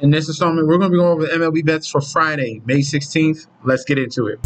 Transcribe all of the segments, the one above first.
In this installment, we're going to be going over the MLB bets for Friday, May 16th. Let's get into it.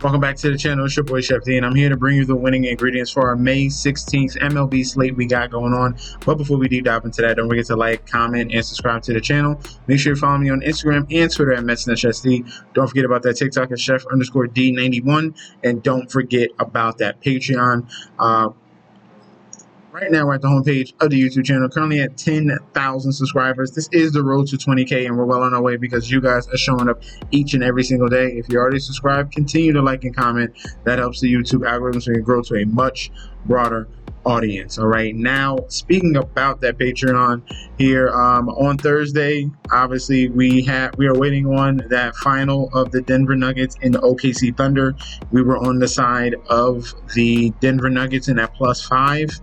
Welcome back to the channel. It's your boy Chef D, and I'm here to bring you the winning ingredients for our May 16th MLB slate we got going on. But before we deep dive into that, don't forget to like, comment, and subscribe to the channel. Make sure you follow me on Instagram and Twitter at MetsNetSD. Don't forget about that TikTok at Chef_D91, and don't forget about that Patreon. Right now, we're at the homepage of the YouTube channel, currently at 10,000 subscribers. This is the road to 20K, and we're well on our way because you guys are showing up each and every single day. If you're already subscribed, continue to like and comment. That helps the YouTube algorithm so we can grow to a much broader audience. All right, now speaking about that Patreon here, on Thursday, obviously we are waiting on that final of the Denver Nuggets and the OKC Thunder. We were on the side of the Denver Nuggets in that +5,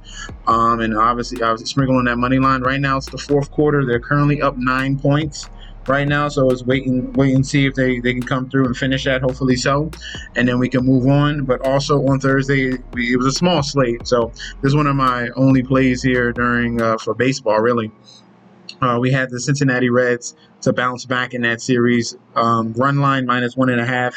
and obviously I was sprinkling that money line. Right now it's the fourth quarter. They're currently up 9 points right now, so it's wait and see if they can come through and finish that. Hopefully so, and then we can move on. But also on Thursday, it was a small slate, so this is one of my only plays here during for baseball, really. We had the Cincinnati Reds to bounce back in that series, run line -1.5,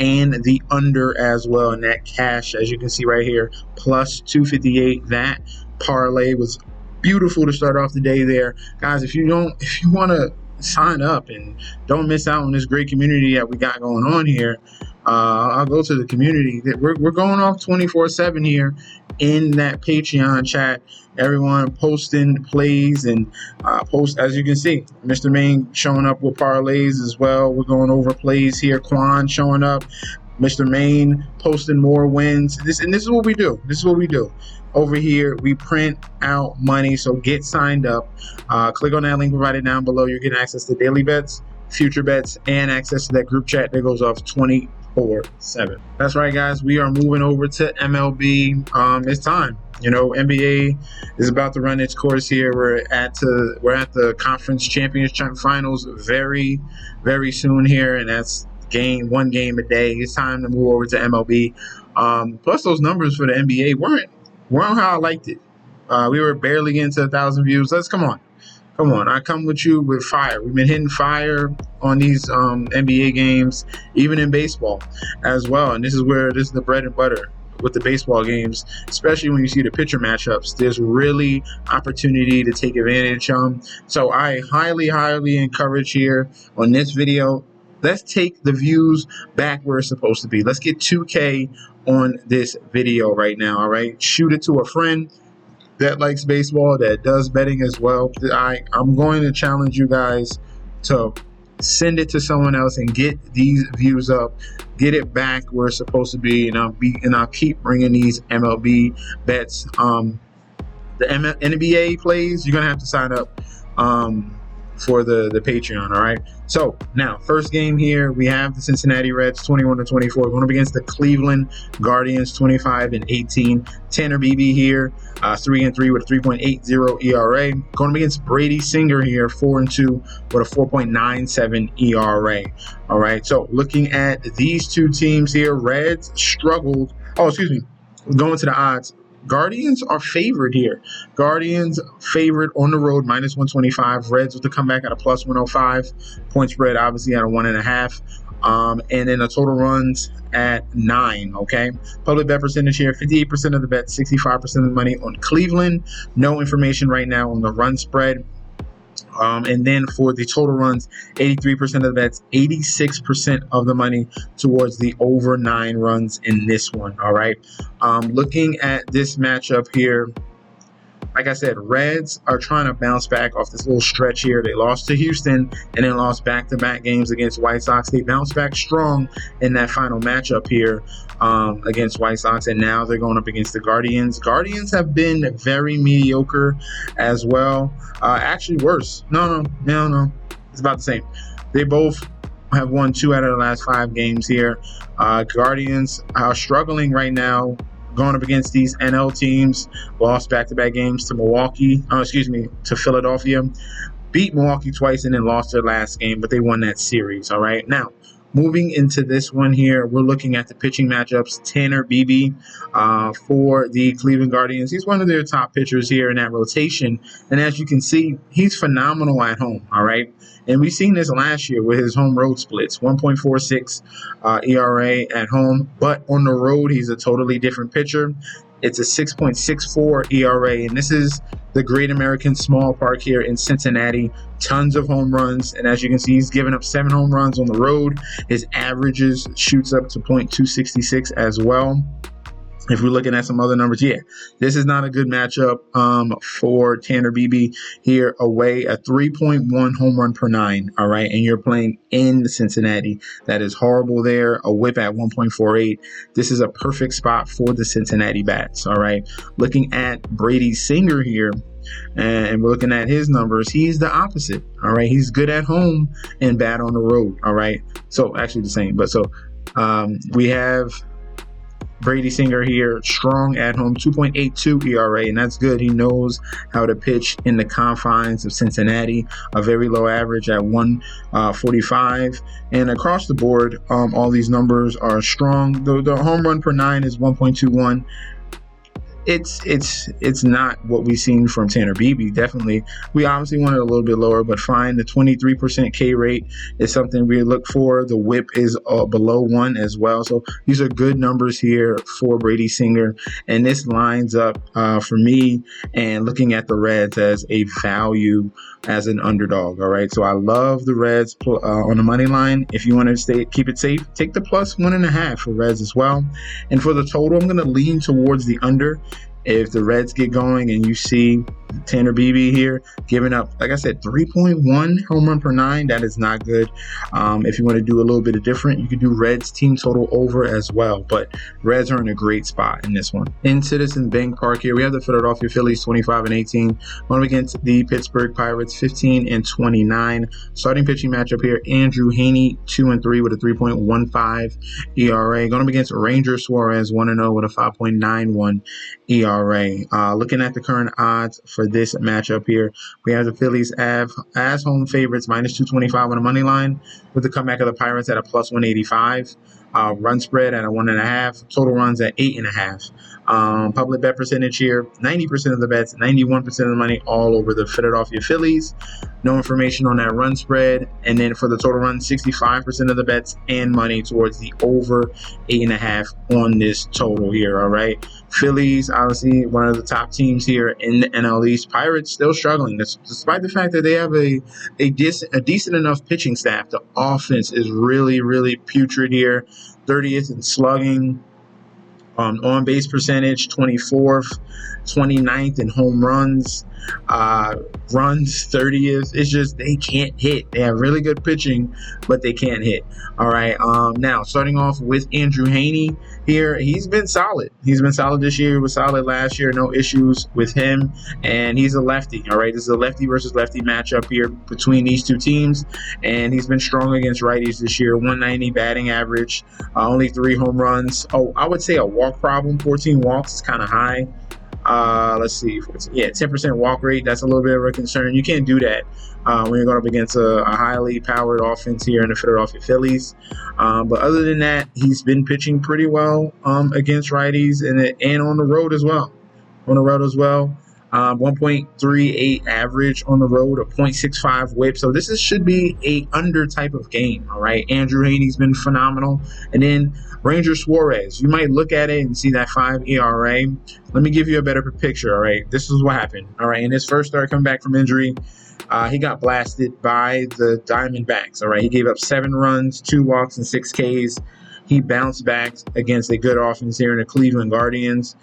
and the under as well, and that cash, as you can see right here, +258. That parlay was beautiful to start off the day there, guys. If you want to sign up and don't miss out on this great community that we got going on here, I'll go to the community. We're going off 24/7 here in that Patreon chat. Everyone posting plays and post, as you can see, Mr. Main showing up with parlays as well. We're going over plays here. Quan showing up. Mr. Main posting more wins. This is what we do. This is what we do. Over here, we print out money, so get signed up. Click on that link provided down below. You're getting access to daily bets, future bets, and access to that group chat that goes off 24/7. That's right, guys. We are moving over to MLB. It's time. You know, NBA is about to run its course here. We're at the conference championship finals very, very soon here, and that's one game a day. It's time to move over to MLB. Plus, those numbers for the NBA weren't how I liked it. We were barely getting to 1,000 views. Come on. I come with you with fire. We've been hitting fire on these NBA games, even in baseball as well. And this is the bread and butter with the baseball games, especially when you see the pitcher matchups. There's really opportunity to take advantage of. So I highly, highly encourage here on this video, let's take the views back where it's supposed to be. Let's get 2K on this video right now, all right? Shoot it to a friend that likes baseball, that does betting as well. I'm going to challenge you guys to send it to someone else and get these views up, get it back where it's supposed to be, and I'll keep bringing these MLB bets. The NBA plays, you're gonna have to sign up for the Patreon, all right? So now, first game here, we have the Cincinnati Reds 21-24 going up against the Cleveland Guardians 25-18. Tanner Beebe here, 3-3 with a 3.80 ERA. Going up against Brady Singer here, 4-2 with a 4.97 ERA. All right, so looking at these two teams here, Reds struggled. Oh, excuse me. Going to the odds. Guardians are favored here. Guardians favored on the road, -125. Reds with the comeback at a +105. Point spread obviously at a 1.5. And then the total runs at 9. Okay. Public bet percentage here: 58% of the bet, 65% of the money on Cleveland. No information right now on the run spread. And then for the total runs, 83% of the bets, 86% of the money towards the over 9 runs in this one. All right. Looking at this matchup here, like I said, Reds are trying to bounce back off this little stretch here. They lost to Houston and then lost back-to-back games against White Sox. They bounced back strong in that final matchup here against White Sox, and now they're going up against the Guardians. Guardians have been very mediocre as well. Actually worse. No. It's about the same. They both have won 2 out of the last 5 games here. Guardians are struggling right now going up against these NL teams. Lost back-to-back games to to Philadelphia. Beat Milwaukee twice and then lost their last game, but they won that series. All right. Now, moving into this one here, we're looking at the pitching matchups. Tanner Beebe for the Cleveland Guardians. He's one of their top pitchers here in that rotation. And as you can see, he's phenomenal at home. All right. And we've seen this last year with his home road splits, 1.46 ERA at home. But on the road, he's a totally different pitcher. It's a 6.64 ERA, and this is the Great American Small Park here in Cincinnati. Tons of home runs, and as you can see, he's given up 7 home runs on the road. His averages shoots up to .266 as well. If we're looking at some other numbers, this is not a good matchup for Tanner Beebe here away. A 3.1 home run per 9, all right? And you're playing in Cincinnati. That is horrible there. A whip at 1.48. This is a perfect spot for the Cincinnati Bats, all right? Looking at Brady Singer here, and we're looking at his numbers, he's the opposite, all right? He's good at home and bad on the road, all right? So actually the same, but we have Brady Singer here, strong at home, 2.82 ERA, and that's good. He knows how to pitch in the confines of Cincinnati, a very low average at 145. And across the board, all these numbers are strong. The home run per 9 is 1.21. It's not what we've seen from Tanner Beebe. Definitely, we obviously want it a little bit lower, but fine. The 23% K rate is something we look for. The whip is below 1 as well. So these are good numbers here for Brady Singer, and this lines up for me and looking at the Reds as a value as an underdog. All right, so I love the Reds on the money line. If you want to keep it safe, take the plus 1.5 for Reds as well. And for the total, I'm going to lean towards the under. If the Reds get going and you see Tanner Beebe here giving up, like I said, 3.1 home run per 9, that is not good. If you want to do a little bit of different, you could do Reds team total over as well. But Reds are in a great spot in this one. In Citizens Bank Park here, we have the Philadelphia Phillies 25-18 going against the Pittsburgh Pirates 15-29. Starting pitching matchup here, Andrew Heaney 2-3 with a 3.15 ERA. Going up against Ranger Suarez 1-0 with a 5.91 ERA. Looking at the current odds for this matchup here, we have the Phillies as home favorites -225 on the money line, with the comeback of the Pirates at a +185. Run spread at a 1.5. Total runs at 8.5. Public bet percentage here, 90% of the bets, 91% of the money, all over the Philadelphia Phillies. No information on that run spread. And then for the total run, 65% of the bets and money towards the over 8.5 on this total here. All right. Phillies, obviously one of the top teams here in the NL East. Pirates still struggling, despite the fact that they have a decent enough pitching staff. The offense is really, really putrid here. 30th in slugging, on base percentage, 24th, 29th in home runs, runs 30th. It's just they can't hit. They have really good pitching, but they can't hit. All right. Now starting off with Andrew Heaney here, he's been solid. He's been solid this year. He was solid last year. No issues with him, and he's a lefty. All right. This is a lefty versus lefty matchup here between these two teams, and he's been strong against righties this year. 190 batting average, only 3 home runs. Oh, I would say a walk problem. 14 walks is kind of high. Let's see. 10% walk rate. That's a little bit of a concern. You can't do that when you're going up against a highly powered offense here in the Philadelphia Phillies. But other than that, he's been pitching pretty well against righties and on the road as well. 1.38 average on the road, a 0.65 whip. So this should be a under type of game. All right. Andrew Heaney's been phenomenal. And then Ranger Suarez, you might look at it and see that 5 ERA. Let me give you a better picture. All right. This is what happened. All right. In his first start coming back from injury, he got blasted by the Diamondbacks. All right. He gave up 7 runs, 2 walks, and 6 Ks. He bounced back against a good offense here in the Cleveland Guardians.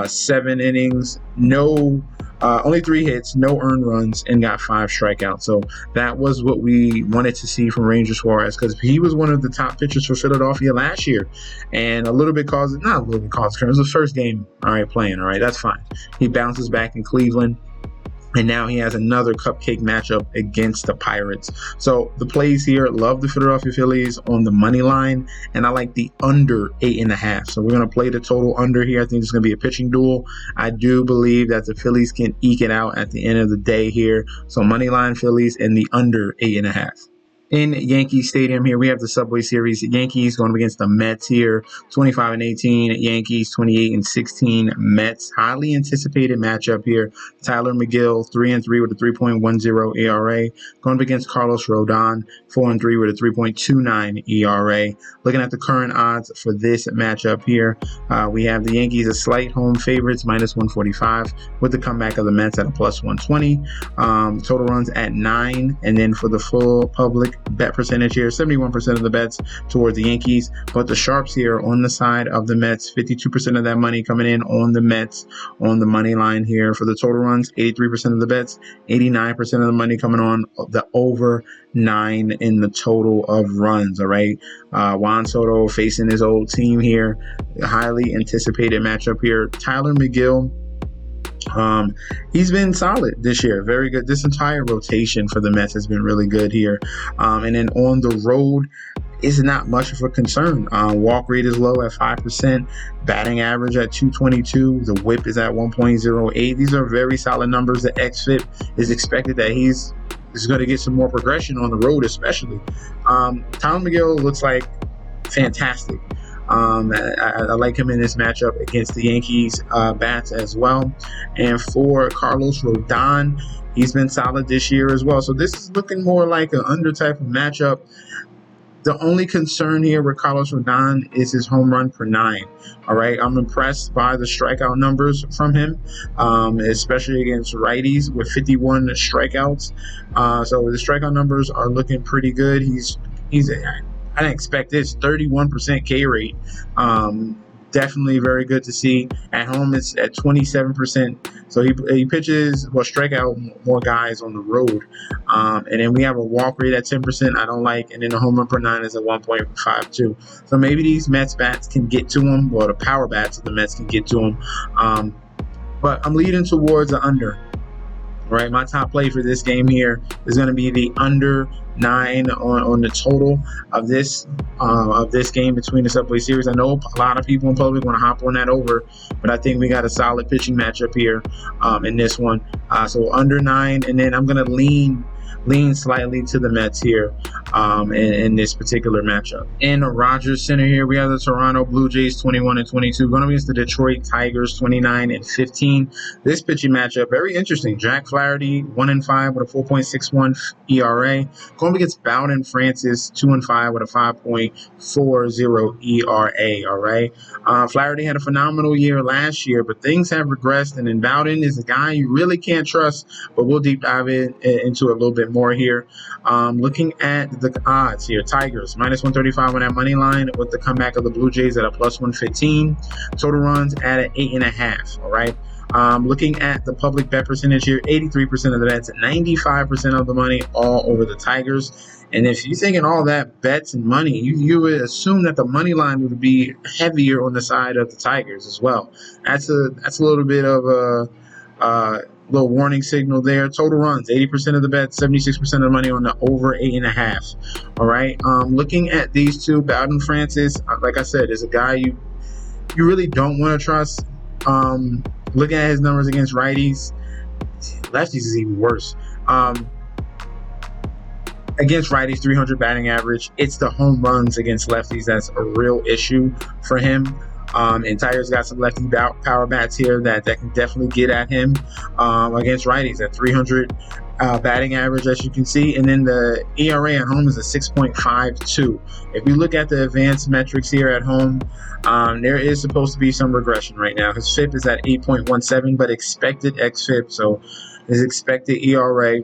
7 innings, only 3 hits, no earned runs, and got 5 strikeouts. So that was what we wanted to see from Ranger Suarez, because he was one of the top pitchers for Philadelphia last year. And not a little bit caused concern. It was the first game, all right, playing. All right, that's fine. He bounces back in Cleveland. And now he has another cupcake matchup against the Pirates. So the plays here, love the Philadelphia Phillies on the money line, and I like the under 8.5. So we're going to play the total under here. I think it's going to be a pitching duel. I do believe that the Phillies can eke it out at the end of the day here. So money line Phillies and the under 8.5. In Yankee Stadium here, we have the Subway Series. Yankees going up against the Mets here, 25-18. Yankees 28-16. Mets, highly anticipated matchup here. Tyler McGill 3-3 with a 3.10 ERA, going up against Carlos Rodon 4-3 with a 3.29 ERA. Looking at the current odds for this matchup here, we have the Yankees as slight home favorites, -145, with the comeback of the Mets at a +120. Total runs at 9, and then for the full public bet percentage here, 71% of the bets towards the Yankees, but the sharps here on the side of the Mets, 52% of that money coming in on the Mets on the money line here. For the total runs, 83% of the bets, 89% of the money coming on the over 9 in the total of runs. All right, Juan Soto facing his old team here, highly anticipated matchup here. Tyler McGill, he's been solid this year, very good. This entire rotation for the Mets has been really good here. And then on the road, is not much of a concern. Walk rate is low at 5%, batting average at 222, the whip is at 1.08. These are very solid numbers. The xFIP is expected that he's going to get some more progression on the road, especially. Tyler McGill looks like fantastic. I like him in this matchup against the Yankees bats as well. And for Carlos Rodon, he's been solid this year as well. So this is looking more like an under type of matchup. The only concern here with Carlos Rodon is his home run per 9. All right, I'm impressed by the strikeout numbers from him, especially against righties with 51 strikeouts. So the strikeout numbers are looking pretty good. I didn't expect this 31% K rate. Definitely very good to see. At home, it's at 27%. So he pitches, strike out more guys on the road. And then we have a walk rate at 10%. I don't like. And then the home run per 9 is at 1.52. So maybe these Mets bats can get to him, or the power bats of the Mets can get to him. But I'm leading towards the under. Right, my top play for this game here is going to be the under 9 on the total of this game between the Subway Series. I know a lot of people in public want to hop on that over, but I think we got a solid pitching matchup here in this one. So under 9, and then I'm going to lean slightly to the Mets here in this particular matchup. In Rogers Center here, we have the Toronto Blue Jays 21-22 going against the Detroit Tigers 29-15. This pitching matchup, very interesting. Jack Flaherty 1-5 with a 4.61 ERA, going against Bowden Francis 2-5 with a 5.40 ERA. All right, Flaherty had a phenomenal year last year, but things have regressed, and then Bowden is a guy you really can't trust. But we'll deep dive into it a little bit more here. Looking at the odds here, Tigers -135 on that money line with the comeback of the Blue Jays at a +115. Total runs at an 8.5. All right. Looking at the public bet percentage here, 83% of the bets, 95% of the money all over the Tigers. And if you're thinking all that bets and money, you would assume that the money line would be heavier on the side of the Tigers as well. That's a little bit of a little warning signal there. Total runs, 80% of the bets, 76% of the money on the over 8.5. All right. Looking at these two, Bowden Francis, like I said, is a guy you really don't want to trust. Looking at his numbers against righties, lefties is even worse. Against righties, 300 batting average. It's the home runs against lefties that's a real issue for him. And Tigers got some lefty power bats here that can definitely get at him against righties at 300 batting average, as you can see. And then the ERA at home is a 6.52. If you look at the advanced metrics here at home, there is supposed to be some regression right now. His FIP is at 8.17, but expected xFIP, so his expected ERA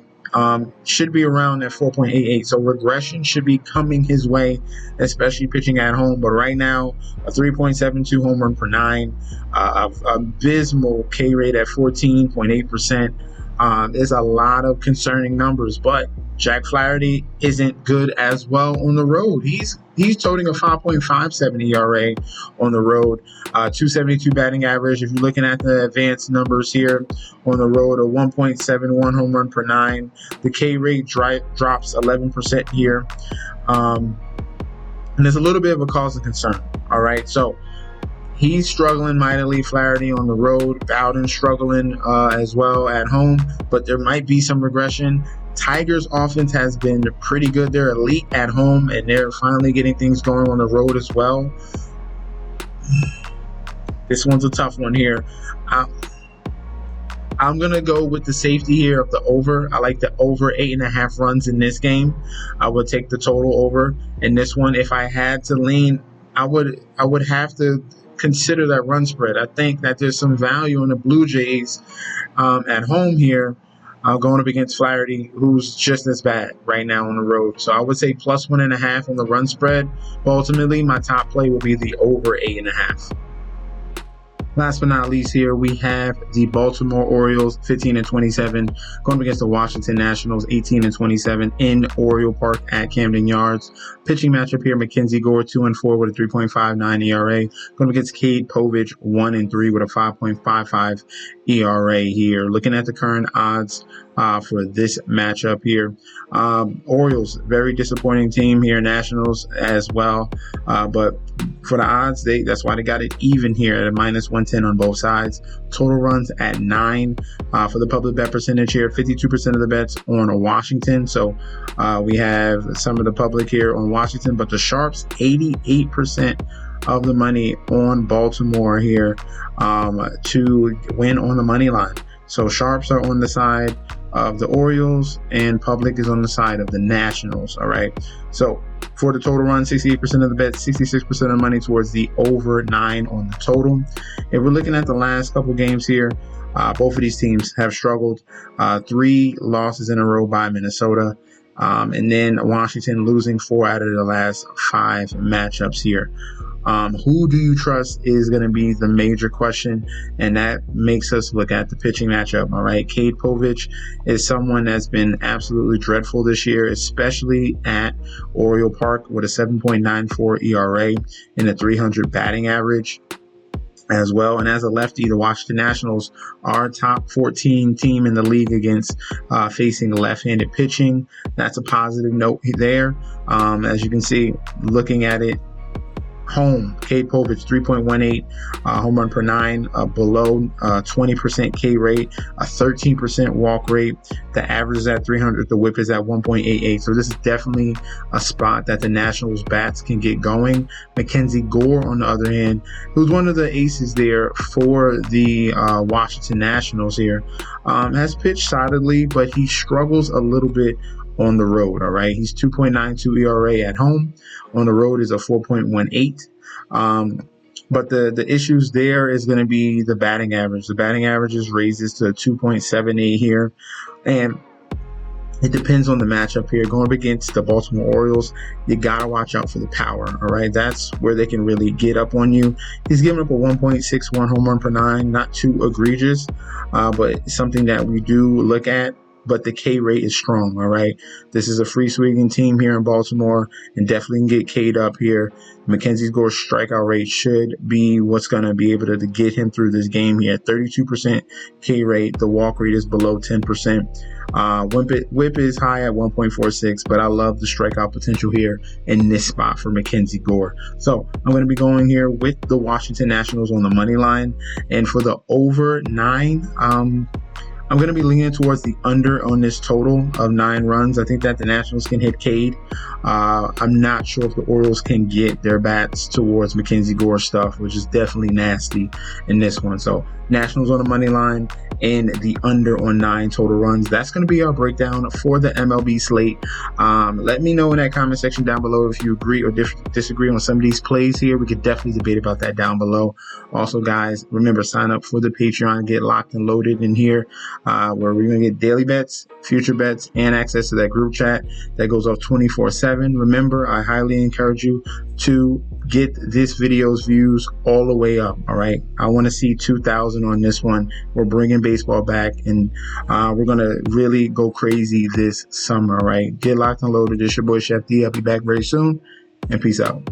should be around at 4.88. So regression should be coming his way, especially pitching at home. But right now, a 3.72 home run per 9, abysmal K rate at 14.8%. There's a lot of concerning numbers, but Jack Flaherty isn't good as well on the road. He's toting a 5.57 ERA on the road, 272 batting average. If you're looking at the advanced numbers here on the road, a 1.71 home run per nine. The K rate drops 11% here. And there's a little bit of a cause of concern. All right, so he's struggling mightily, Flaherty, on the road. Bowden struggling as well at home, but there might be some regression. Tigers' offense has been pretty good. They're elite at home, and they're finally getting things going on the road as well. This one's a tough one here. I'm going to go with the safety here of the over. I like the over 8.5 runs in this game. I would take the total over in this one. If I had to lean, I would have to consider that run spread. I think that there's some value in the Blue Jays at home here going up against Flaherty, who's just as bad right now on the road. So I would say plus 1.5 on the run spread. But ultimately, my top play will be the over 8.5. Last but not least here, we have the Baltimore Orioles, 15-27, going up against the Washington Nationals, 18-27 in Oriole Park at Camden Yards. Pitching matchup here, Mackenzie Gore, 2-4 with a 3.59 ERA. Going up against Cade Povich, 1-3 with a 5.55 ERA here. Looking at the current odds for this matchup here. Orioles, very disappointing team here. Nationals as well. But for the odds, that's why they got it even here at a minus 110 on both sides. Total runs at 9 for the public bet percentage here. 52% of the bets on Washington. So we have some of the public here on Washington, but the Sharps, 88% of the money on Baltimore here to win on the money line. So Sharps are on the side of the Orioles and public is on the side of the Nationals. All right. So for the total run, 68% of the bet, 66% of the money towards the over 9 on the total. If we're looking at the last couple games here, both of these teams have struggled. 3 losses in a row by Minnesota. And then Washington losing 4 out of the last 5 matchups here. Who do you trust is going to be the major question, and that makes us look at the pitching matchup. All right, Cade Povich is someone that's been absolutely dreadful this year, especially at Oriole Park with a 7.94 ERA and a 300 batting average as well. And as a lefty, the Washington Nationals are top 14 team in the league against facing left-handed pitching. That's a positive note there. As you can see, looking at it, home, Cade Povich, 3.18 home run per 9, below 20% K rate, a 13% walk rate. The average is at 300, the whip is at 1.88. So this is definitely a spot that the Nationals bats can get going. Mackenzie Gore, on the other hand, who's one of the aces there for the Washington Nationals here, has pitched solidly, but he struggles a little bit on the road. All right, he's 2.92 ERA at home. On the road is a 4.18. But the issues there is going to be the batting average. The batting average is raises to 2.78 here, and it depends on the matchup here. Going up against the Baltimore Orioles, you got to watch out for the power, all right? That's where they can really get up on you. He's giving up a 1.61 home run per 9, not too egregious, but something that we do look at. But the K rate is strong, all right? This is a free swinging team here in Baltimore, and definitely can get K'd up here. Mackenzie Gore's strikeout rate should be what's going to be able to get him through this game here. 32% K rate. The walk rate is below 10%. Whip is high at 1.46, but I love the strikeout potential here in this spot for Mackenzie Gore. So I'm going to be going here with the Washington Nationals on the money line. And for the over 9, I'm going to be leaning towards the under on this total of 9 runs. I think that the Nationals can hit Cade. I'm not sure if the Orioles can get their bats towards Mackenzie Gore stuff, which is definitely nasty in this one. So Nationals on the money line and the under on 9 total runs. That's going to be our breakdown for the MLB slate. Let me know in that comment section down below if you agree or disagree on some of these plays here. We could definitely debate about that down below. Also, guys, remember, sign up for the Patreon, get locked and loaded in here. where we're going to get daily bets, future bets, and access to that group chat that goes off 24/7. Remember, I highly encourage you to get this video's views all the way up. All right, I want to see 2,000 on this one. We're bringing baseball back, and we're going to really go crazy this summer. All right, get locked and loaded. This your boy Chef D. I'll be back very soon, and peace out.